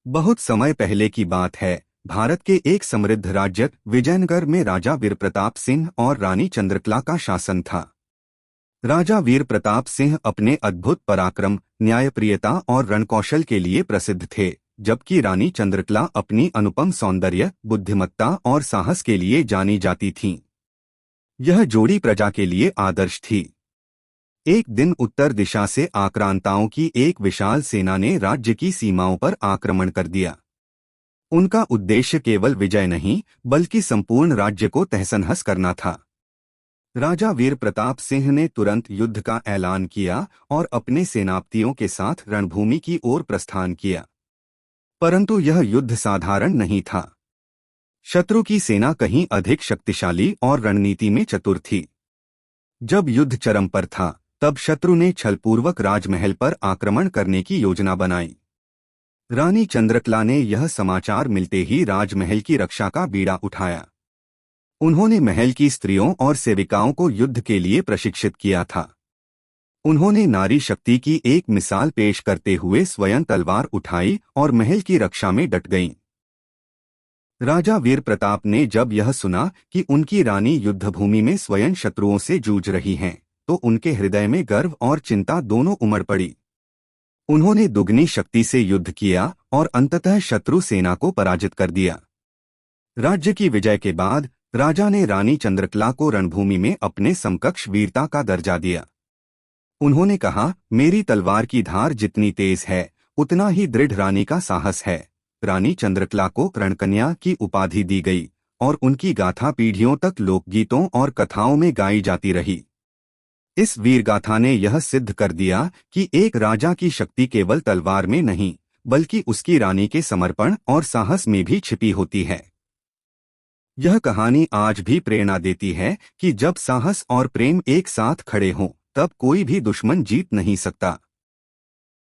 बहुत समय पहले की बात है। भारत के एक समृद्ध राज्य विजयनगर में राजा वीर प्रताप सिंह और रानी चंद्रकला का शासन था। राजा वीर प्रताप सिंह अपने अद्भुत पराक्रम, न्यायप्रियता और रणकौशल के लिए प्रसिद्ध थे, जबकि रानी चंद्रकला अपनी अनुपम सौंदर्य, बुद्धिमत्ता और साहस के लिए जानी जाती थीं। यह जोड़ी प्रजा के लिए आदर्श थी। एक दिन उत्तर दिशा से आक्रांताओं की एक विशाल सेना ने राज्य की सीमाओं पर आक्रमण कर दिया। उनका उद्देश्य केवल विजय नहीं, बल्कि संपूर्ण राज्य को तहस-नहस करना था। राजा वीर प्रताप सिंह ने तुरंत युद्ध का ऐलान किया और अपने सेनापतियों के साथ रणभूमि की ओर प्रस्थान किया। परंतु यह युद्ध साधारण नहीं था। शत्रु की सेना कहीं अधिक शक्तिशाली और रणनीति में चतुर थी। जब युद्ध चरम पर था, तब शत्रु ने छलपूर्वक राजमहल पर आक्रमण करने की योजना बनाई। रानी चंद्रकला ने यह समाचार मिलते ही राजमहल की रक्षा का बीड़ा उठाया। उन्होंने महल की स्त्रियों और सेविकाओं को युद्ध के लिए प्रशिक्षित किया था। उन्होंने नारी शक्ति की एक मिसाल पेश करते हुए स्वयं तलवार उठाई और महल की रक्षा में डट गईं। राजा वीर प्रताप ने जब यह सुना कि उनकी रानी युद्धभूमि में स्वयं शत्रुओं से जूझ रही हैं, तो उनके हृदय में गर्व और चिंता दोनों उमड़ पड़ी। उन्होंने दुगनी शक्ति से युद्ध किया और अंततः शत्रु सेना को पराजित कर दिया। राज्य की विजय के बाद राजा ने रानी चंद्रकला को रणभूमि में अपने समकक्ष वीरता का दर्जा दिया। उन्होंने कहा, मेरी तलवार की धार जितनी तेज है, उतना ही दृढ़ रानी का साहस है। रानी चंद्रकला को रणकन्या की उपाधि दी गई और उनकी गाथा पीढ़ियों तक लोकगीतों और कथाओं में गाई जाती रही। इस वीर गाथा ने यह सिद्ध कर दिया कि एक राजा की शक्ति केवल तलवार में नहीं, बल्कि उसकी रानी के समर्पण और साहस में भी छिपी होती है। यह कहानी आज भी प्रेरणा देती है कि जब साहस और प्रेम एक साथ खड़े हों, तब कोई भी दुश्मन जीत नहीं सकता।